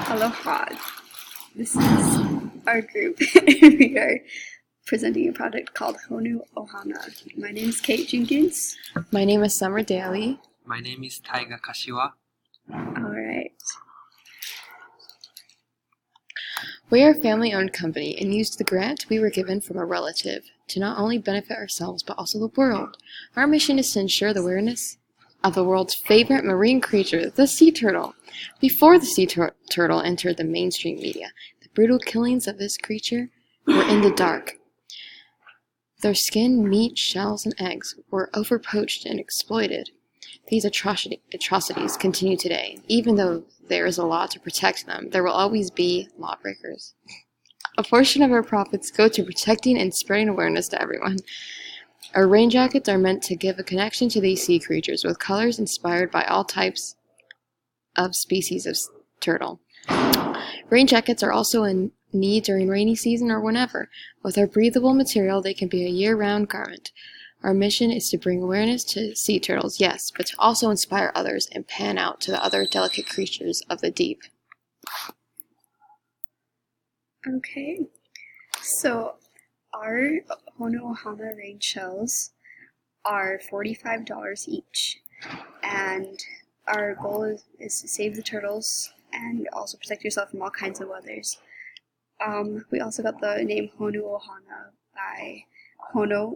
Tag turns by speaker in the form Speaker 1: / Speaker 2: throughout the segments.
Speaker 1: Aloha. This is our group. We are presenting a product called Honu Ohana. My name is Kate Jenkins.
Speaker 2: My name is Summer Daly.
Speaker 3: My name is Taiga Kashiwa.
Speaker 1: Alright.
Speaker 2: We are a family-owned company and used the grant we were given from a relative to not only benefit ourselves but also the world. Our mission is to ensure the awareness of the world's favorite marine creature, the sea turtle. Before the sea turtle entered the mainstream media, the brutal killings of this creature were in the dark. Their skin, meat, shells, and eggs were overpoached and exploited. These atrocities continue today. Even though there is a law to protect them, there will always be lawbreakers. A portion of our profits go to protecting and spreading awareness to everyone. Our rain jackets are meant to give a connection to these sea creatures with colors inspired by all types of species of turtle. Rain jackets are also in need during rainy season or whenever. With our breathable material, they can be a year-round garment. Our mission is to bring awareness to sea turtles, yes, but to also inspire others and pan out to the other delicate creatures of the deep.
Speaker 1: Okay. So our Honu Ohana rain shells are $45 each. And our goal is to save the turtles and also protect yourself from all kinds of weathers. We also got the name Honu Ohana by Honu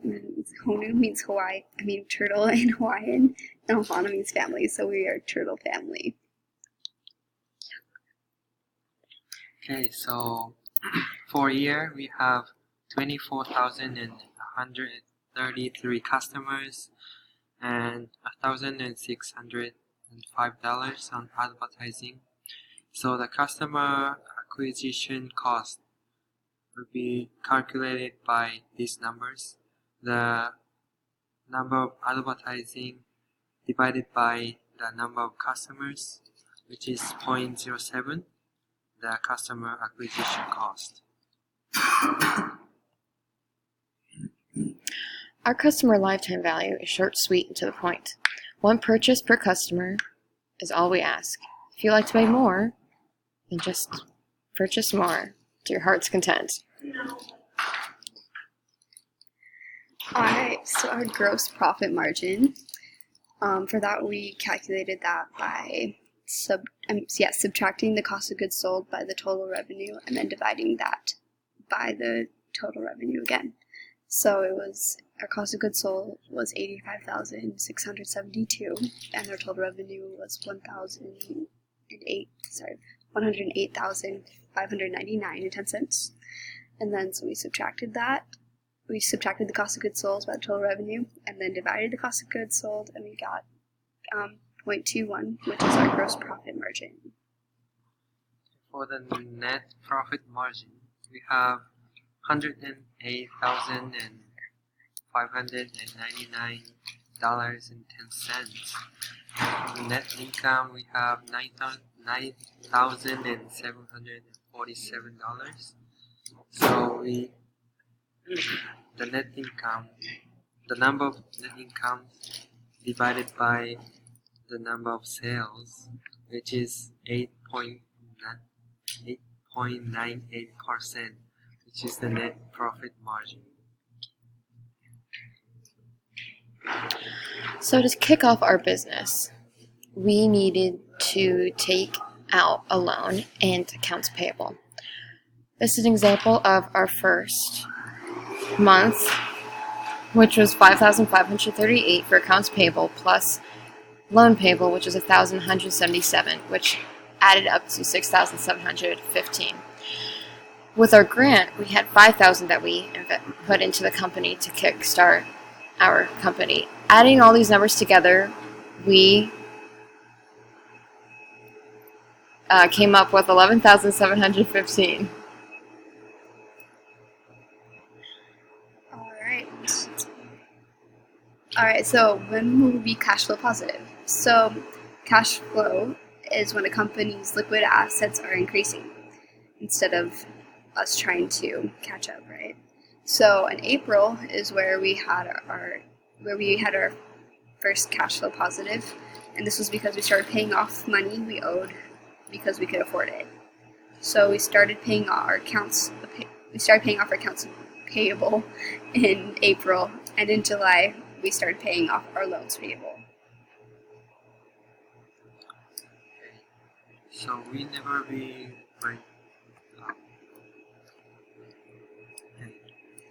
Speaker 1: means Hawaii. Turtle in Hawaiian, and Ohana means family. So we are turtle family.
Speaker 3: Okay, so for a year we have 24,133 customers and $1,605 on advertising. So the customer acquisition cost will be calculated by these numbers. The number of advertising divided by the number of customers, which is 0.07, the customer acquisition cost.
Speaker 2: Our customer lifetime value is short, sweet, and to the point. One purchase per customer is all we ask. If you'd like to pay more, then just purchase more to your heart's content.
Speaker 1: Alright, so our gross profit margin, for that we calculated that by subtracting the cost of goods sold by the total revenue and then dividing that by the total revenue again. So our cost of goods sold was $85,672 and our total revenue was $108,599.10. And then so we subtracted that. We subtracted the cost of goods sold by the total revenue and then divided the cost of goods sold, and we got 0.21, which is our gross profit margin.
Speaker 3: For the net profit margin, we have $108,599.10. For the net income, we have $9,747. So the number of net income divided by the number of sales, which is 8.98%, which is the net profit margin.
Speaker 2: So to kick off our business, we needed to take out a loan and accounts payable. This is an example of our first month, which was $5,538 for accounts payable plus loan payable, which was $1,177, which added up to $6,715. With our grant, we had $5,000 that we put into the company to kickstart our company. Adding all these numbers together, we came up with $11,715.
Speaker 1: Alright, so when will we be cash flow positive? So cash flow is when a company's liquid assets are increasing instead of us trying to catch up, right? So in April is where we had our first cash flow positive, and this was because we started paying off money we owed because we could afford it. So we started paying off our accounts. We started paying off our accounts payable in April, and in July we started paying off our loans payable.
Speaker 3: So we never be break.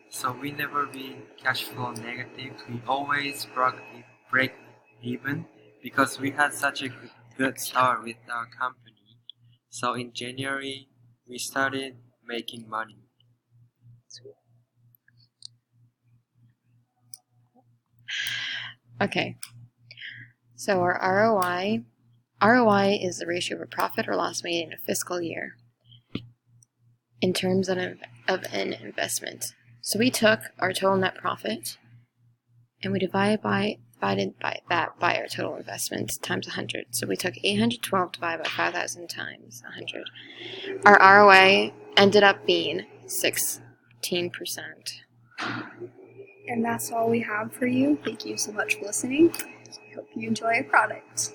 Speaker 3: So we never be cash flow negative. We always break even because we had such a good start with our company. So in January we started making money.
Speaker 2: Okay. So our ROI is the ratio of a profit or loss made in a fiscal year in terms of an investment. So we took our total net profit and we divided by that by our total investment times 100. So we took 812 divided by 5,000 times 100. Our ROI ended up being 16%.
Speaker 1: And that's all we have for you. Thank you so much for listening. I hope you enjoy our product.